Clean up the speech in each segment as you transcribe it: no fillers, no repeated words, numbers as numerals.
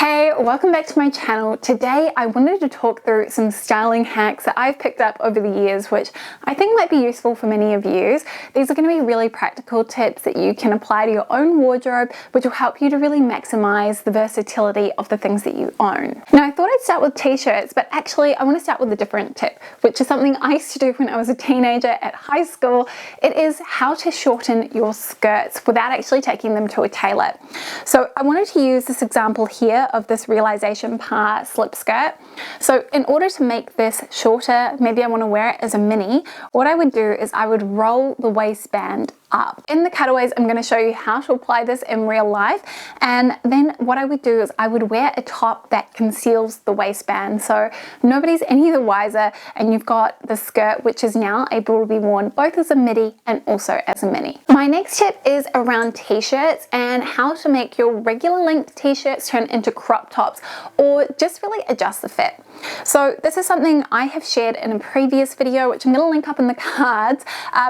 Hey, welcome back to my channel. Today I wanted to talk through some styling hacks that I've picked up over the years, which I think might be useful for many of you. These are going to be really practical tips that you can apply to your own wardrobe, which will help you to really maximize the versatility of the things that you own. Now, I thought I'd start with t-shirts, but actually I want to start with a different tip, which is something I used to do when I was a teenager at high school. It is how to shorten your skirts without actually taking them to a tailor. So I wanted to use this example here of this realization par slip skirt. So in order to make this shorter, maybe I want to wear it as a mini, what I would do is I would roll the waistband up. In the cutaways, I'm going to show you how to apply this in real life, and then what I would do is I would wear a top that conceals the waistband, so nobody's any the wiser, and you've got the skirt which is now able to be worn both as a midi and also as a mini. My next tip is around t-shirts and how to make your regular length t-shirts turn into crop tops or just really adjust the fit. So this is something I have shared in a previous video, which I'm going to link up in the cards,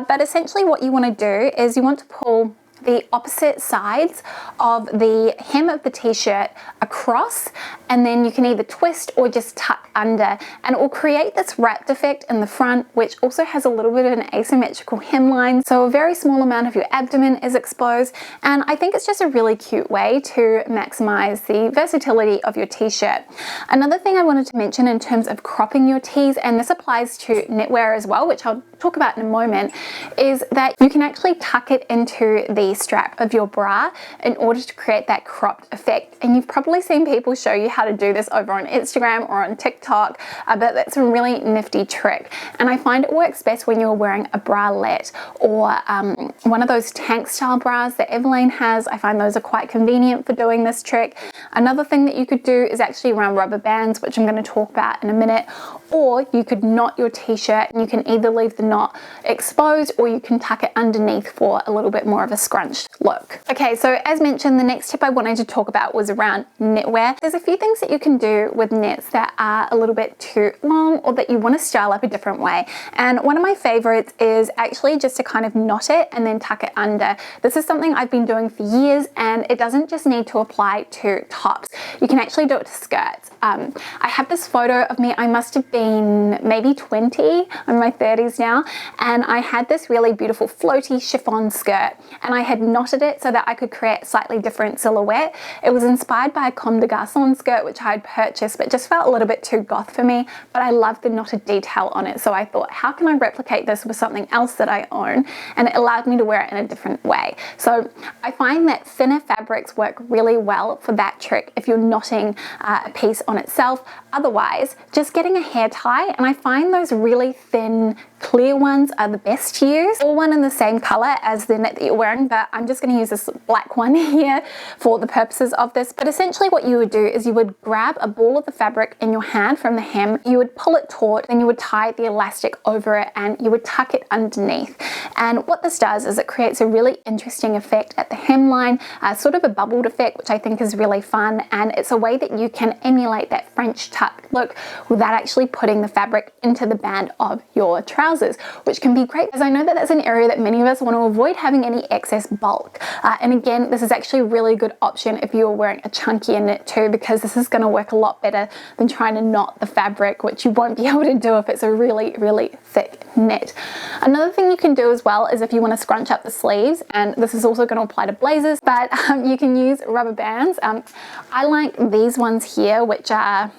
but essentially what you want to do is you want to pull the opposite sides of the hem of the t-shirt across, and then you can either twist or just tuck under, and it will create this wrapped effect in the front, which also has a little bit of an asymmetrical hemline, so a very small amount of your abdomen is exposed, and I think it's just a really cute way to maximize the versatility of your t-shirt. Another thing I wanted to mention in terms of cropping your tees, and this applies to knitwear as well, which I'll talk about in a moment, is that you can actually tuck it into the strap of your bra in order to create that cropped effect. And you've probably seen people show you how to do this over on Instagram or on TikTok, but that's a really nifty trick. And I find it works best when you're wearing a bralette or one of those tank style bras that Evelyn has. I find those are quite convenient for doing this trick. Another thing that you could do is actually around rubber bands, which I'm going to talk about in a minute, or you could knot your t-shirt, and you can either leave the knot exposed or you can tuck it underneath for a little bit more of a scrunched look. Okay, so as mentioned, the next tip I wanted to talk about was around knitwear. There's a few things that you can do with knits that are a little bit too long or that you want to style up a different way. And one of my favorites is actually just to kind of knot it and then tuck it under. This is something I've been doing for years, and it doesn't just need to apply to tops. You can actually do it to skirts. I have this photo of me, I must have been maybe 20, I'm in my 30s now, and I had this really beautiful floaty chiffon skirt, and I had knotted it so that I could create a slightly different silhouette. It was inspired by a Comme des Garçons skirt which I had purchased, but just felt a little bit too goth for me, but I loved the knotted detail on it, so I thought, how can I replicate this with something else that I own? And it allowed me to wear it in a different way. So I find that thinner fabrics work really well for that trick if you're knotting a piece on itself. Otherwise, just getting a hair tie, and I find those really thin clear ones are the best to use. All one in the same color as the knit that you're wearing, but I'm just going to use this black one here for the purposes of this. But essentially what you would do is you would grab a ball of the fabric in your hand from the hem, you would pull it taut, then you would tie the elastic over it, and you would tuck it underneath. And what this does is it creates a really interesting effect at the hemline, sort of a bubbled effect, which I think is really fun, and it's a way that you can emulate that French tuck look without actually putting the fabric into the band of your trousers, which can be great, as I know that that's an area that many of us want to avoid having any excess bulk. And again, this is actually a really good option if you're wearing a chunkier knit too, because this is going to work a lot better than trying to knot the fabric, which you won't be able to do if it's a really, really thick knit. Another thing you can do as well is if you want to scrunch up the sleeves, and this is also going to apply to blazers, but you can use rubber bands. I like these ones here, which are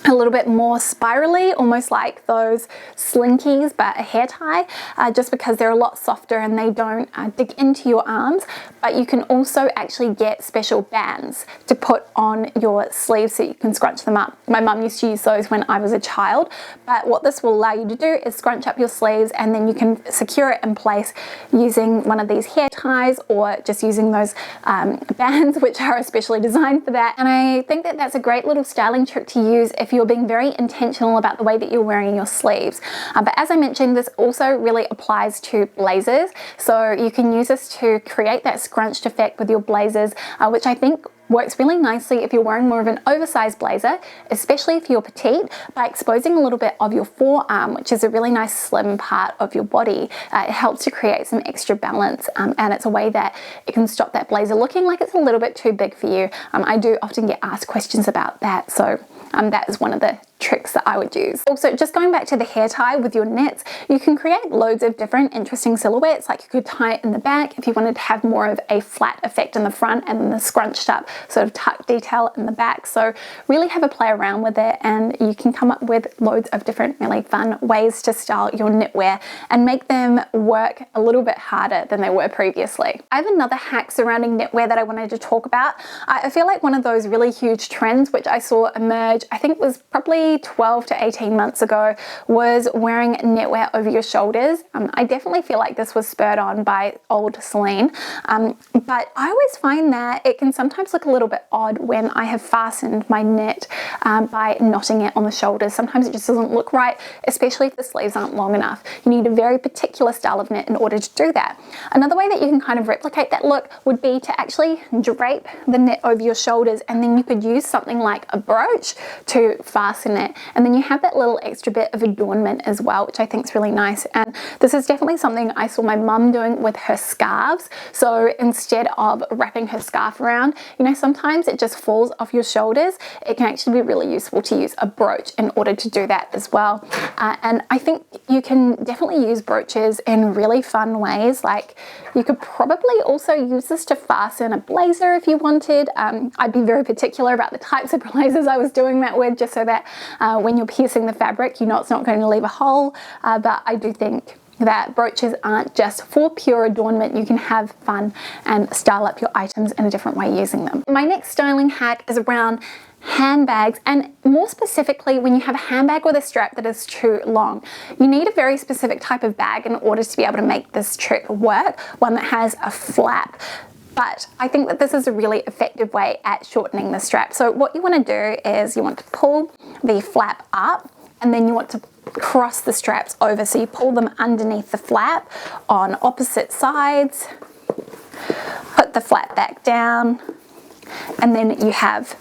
a little bit more spirally, almost like those slinkies but a hair tie, just because they're a lot softer and they don't dig into your arms. But you can also actually get special bands to put on your sleeves so you can scrunch them up. My mum used to use those when I was a child, but what this will allow you to do is scrunch up your sleeves, and then you can secure it in place using one of these hair ties or just using those bands, which are especially designed for that. And I think that that's a great little styling trick to use if you're being very intentional about the way that you're wearing your sleeves. But as I mentioned, this also really applies to blazers, so you can use this to create that scrunched effect with your blazers, which I think works really nicely if you're wearing more of an oversized blazer, especially if you're petite, by exposing a little bit of your forearm, which is a really nice slim part of your body. It helps to create some extra balance, and it's a way that it can stop that blazer looking like it's a little bit too big for you. I do often get asked questions about that, so that is one of the tricks that I would use. Also, just going back to the hair tie with your knits, you can create loads of different interesting silhouettes. Like you could tie it in the back if you wanted to have more of a flat effect in the front and then the scrunched up sort of tuck detail in the back. So really have a play around with it, and you can come up with loads of different really fun ways to style your knitwear and make them work a little bit harder than they were previously. I have another hack surrounding knitwear that I wanted to talk about. I feel like one of those really huge trends which I saw emerge, I think it was probably 12 to 18 months ago, was wearing knitwear over your shoulders. I definitely feel like this was spurred on by old Celine, but I always find that it can sometimes look a little bit odd when I have fastened my knit by knotting it on the shoulders. Sometimes it just doesn't look right, especially if the sleeves aren't long enough. You need a very particular style of knit in order to do that. Another way that you can kind of replicate that look would be to actually drape the knit over your shoulders, and then you could use something like a brooch to fasten it, and then you have that little extra bit of adornment as well, which I think is really nice. And this is definitely something I saw my mum doing with her scarves. So instead of wrapping her scarf around, you know, sometimes it just falls off your shoulders. It can actually be really useful to use a brooch in order to do that as well. And I think you can definitely use brooches in really fun ways. Like you could probably also use this to fasten a blazer if you wanted. I'd be very particular about the types of blazers I was doing that with, just so that when you're piercing the fabric, you know it's not going to leave a hole. But I do think that brooches aren't just for pure adornment. You can have fun and style up your items in a different way using them. My next styling hack is around handbags, and more specifically when you have a handbag with a strap that is too long. You need a very specific type of bag in order to be able to make this trick work, one that has a flap. But I think that this is a really effective way at shortening the strap. So what you want to do is you want to pull the flap up, and then you want to cross the straps over. So you pull them underneath the flap on opposite sides, put the flap back down, and then you have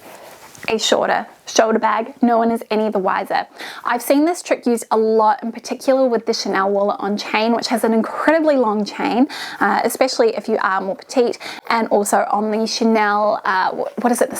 a shorter shoulder bag. No one is any the wiser. I've seen this trick used a lot, in particular with the Chanel wallet on chain, which has an incredibly long chain, especially if you are more petite, and also on the Chanel, what is it, the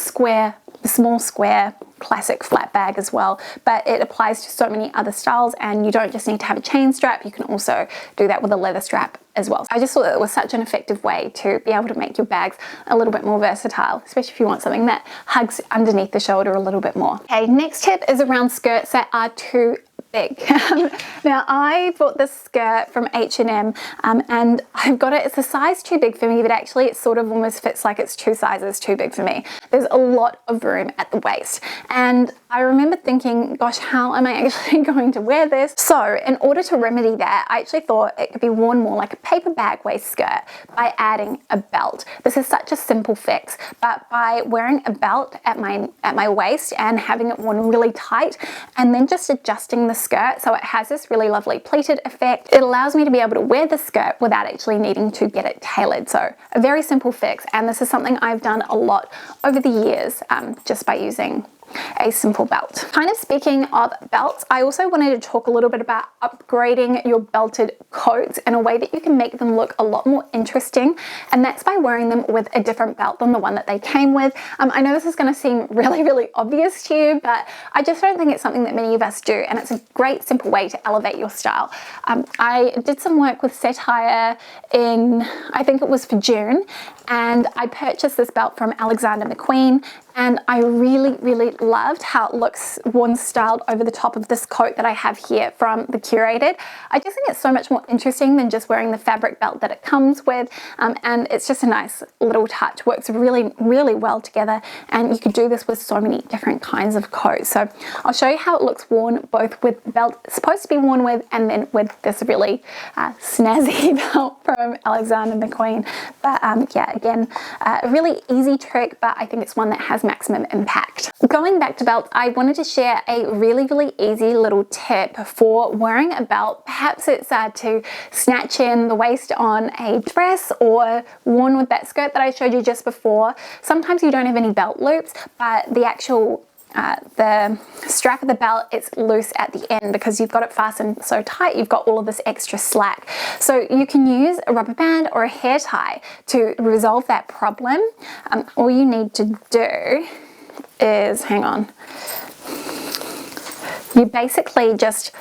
small square classic flat bag as well. But it applies to so many other styles, and you don't just need to have a chain strap, you can also do that with a leather strap as well. I just thought that it was such an effective way to be able to make your bags a little bit more versatile, especially if you want something that hugs underneath the shoulder a little bit more. Okay, next tip is around skirts that are too big. Now I bought this skirt from H&M, and I've got it, it's a size too big for me, but actually it sort of almost fits like it's 2 sizes too big for me. There's a lot of room at the waist, and I remember thinking, gosh, how am I actually going to wear this? So in order to remedy that, I actually thought it could be worn more like a paper bag waist skirt by adding a belt. This is such a simple fix, but by wearing a belt at my waist and having it worn really tight, and then just adjusting the skirt so it has this really lovely pleated effect, it allows me to be able to wear the skirt without actually needing to get it tailored. So a very simple fix, and this is something I've done a lot over the years, just by using a simple belt. Kind of speaking of belts, I also wanted to talk a little bit about upgrading your belted coats in a way that you can make them look a lot more interesting, and that's by wearing them with a different belt than the one that they came with. I know this is going to seem really obvious to you, but I just don't think it's something that many of us do, and it's a great simple way to elevate your style. I did some work with satire in, I think it was for June, and I purchased this belt from Alexander McQueen, and I really loved how it looks worn styled over the top of this coat that I have here from the Curated. I just think it's so much more interesting than just wearing the fabric belt that it comes with, and it's just a nice little touch. Works really well together, and you could do this with so many different kinds of coats. So I'll show you how it looks worn both with the belt it's supposed to be worn with, and then with this really snazzy belt from Alexander McQueen. But yeah, Again, a really easy trick, but I think it's one that has maximum impact. Going back to belts, I wanted to share a really easy little tip for wearing a belt. Perhaps it's to snatch in the waist on a dress or worn with that skirt that I showed you just before. Sometimes you don't have any belt loops, but the actual the strap of the belt, it's loose at the end because you've got it fastened so tight, you've got all of this extra slack. So you can use a rubber band or a hair tie to resolve that problem. All you need to do is, hang on, you basically just,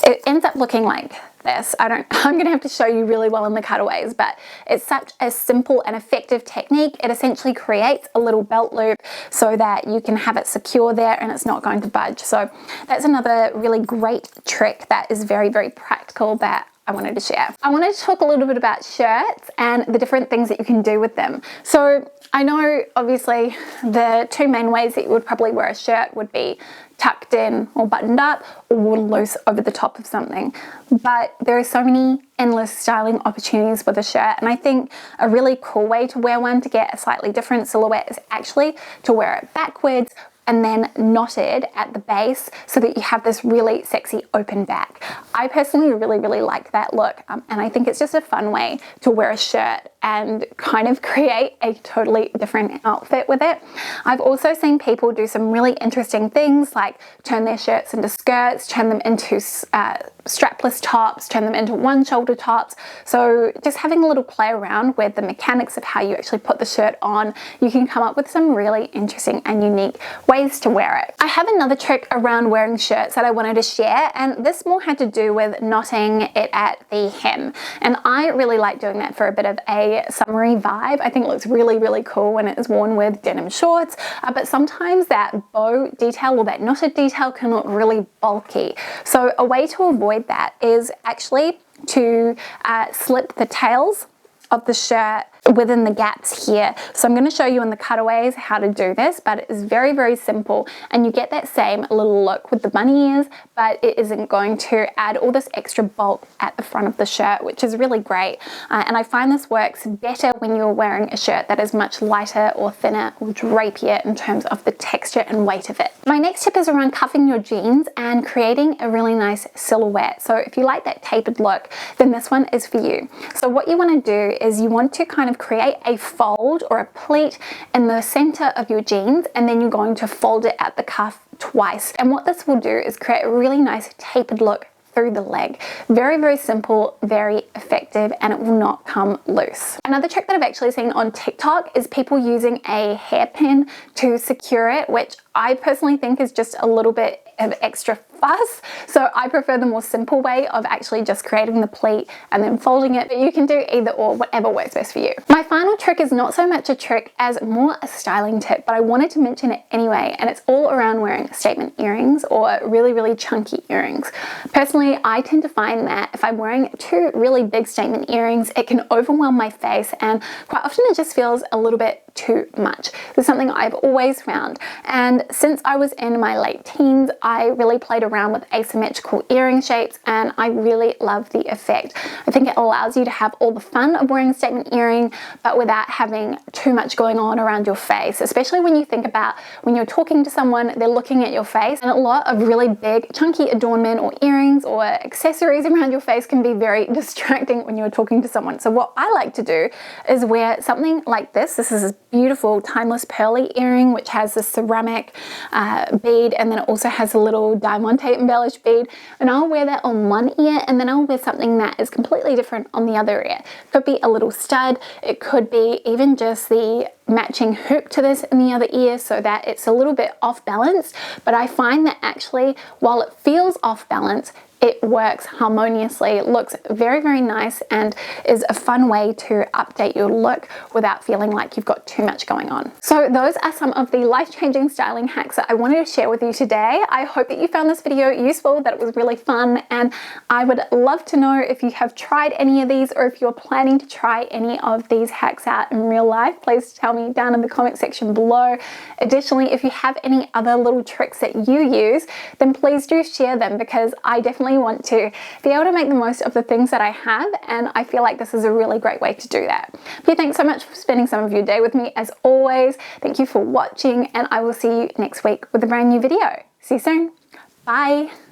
it ends up looking like this. I'm going to have to show you really well in the cutaways, but it's such a simple and effective technique. It essentially creates a little belt loop so that you can have it secure there and it's not going to budge. So that's another really great trick that is very practical that I wanted to share. I wanted to talk a little bit about shirts and the different things that you can do with them. So I know obviously the two main ways that you would probably wear a shirt would be tucked in or buttoned up or worn loose over the top of something. But there are so many endless styling opportunities with a shirt, and I think a really cool way to wear one to get a slightly different silhouette is actually to wear it backwards and then knotted at the base so that you have this really sexy open back. I personally really like that look, and I think it's just a fun way to wear a shirt and kind of create a totally different outfit with it. I've also seen people do some really interesting things like turn their shirts into skirts, turn them into strapless tops, turn them into one shoulder tops. So just having a little play around with the mechanics of how you actually put the shirt on, you can come up with some really interesting and unique ways to wear it. I have another trick around wearing shirts that I wanted to share, and this more had to do with knotting it at the hem. And I really like doing that for a bit of a summery vibe. I think it looks really cool when it is worn with denim shorts, but sometimes that bow detail or that knotted detail can look really bulky. So a way to avoid that is actually to slip the tails of the shirt within the gaps here. So I'm going to show you in the cutaways how to do this, but it is very simple, and you get that same little look with the bunny ears, but it isn't going to add all this extra bulk at the front of the shirt, which is really great. And I find this works better when you're wearing a shirt that is much lighter or thinner or drapier in terms of the texture and weight of it. My next tip is around cuffing your jeans and creating a really nice silhouette. So if you like that tapered look, then this one is for you. So what you want to do is you want to kind of create a fold or a pleat in the center of your jeans, and then you're going to fold it at the cuff twice. And what this will do is create a really nice tapered look through the leg. Very simple, very effective, and it will not come loose. Another trick that I've actually seen on TikTok is people using a hairpin to secure it, which I personally think is just a little bit of extra fuss. So I prefer the more simple way of actually just creating the pleat and then folding it, but you can do either or, whatever works best for you. My final trick is not so much a trick as more a styling tip, but I wanted to mention it anyway, and it's all around wearing statement earrings or really chunky earrings. Personally, I tend to find that if I'm wearing two really big statement earrings, it can overwhelm my face, and quite often it just feels a little bit too much. This is something I've always found, and since I was in my late teens, I really played around with asymmetrical earring shapes, and I really love the effect. I think it allows you to have all the fun of wearing a statement earring, but without having too much going on around your face, especially when you think about when you're talking to someone, they're looking at your face, and a lot of really big chunky adornment or earrings or accessories around your face can be very distracting when you're talking to someone. So what I like to do is wear something like this. This is a beautiful timeless pearly earring which has this ceramic bead, and then it also has a little diamante embellished bead, and I'll wear that on one ear, and then I'll wear something that is completely different on the other ear. It could be a little stud, it could be even just the matching hoop to this in the other ear so that it's a little bit off balance, but I find that actually while it feels off balance, it works harmoniously. It looks very nice and is a fun way to update your look without feeling like you've got too much going on. So those are some of the life-changing styling hacks that I wanted to share with you today. I hope that you found this video useful, that it was really fun, and I would love to know if you have tried any of these or if you're planning to try any of these hacks out in real life. Please tell me down in the comment section below. Additionally, if you have any other little tricks that you use, then please do share them, because I definitely definitely want to be able to make the most of the things that I have, and I feel like this is a really great way to do that. But yeah, thanks so much for spending some of your day with me as always. Thank you for watching, and I will see you next week with a brand new video. See you soon. Bye.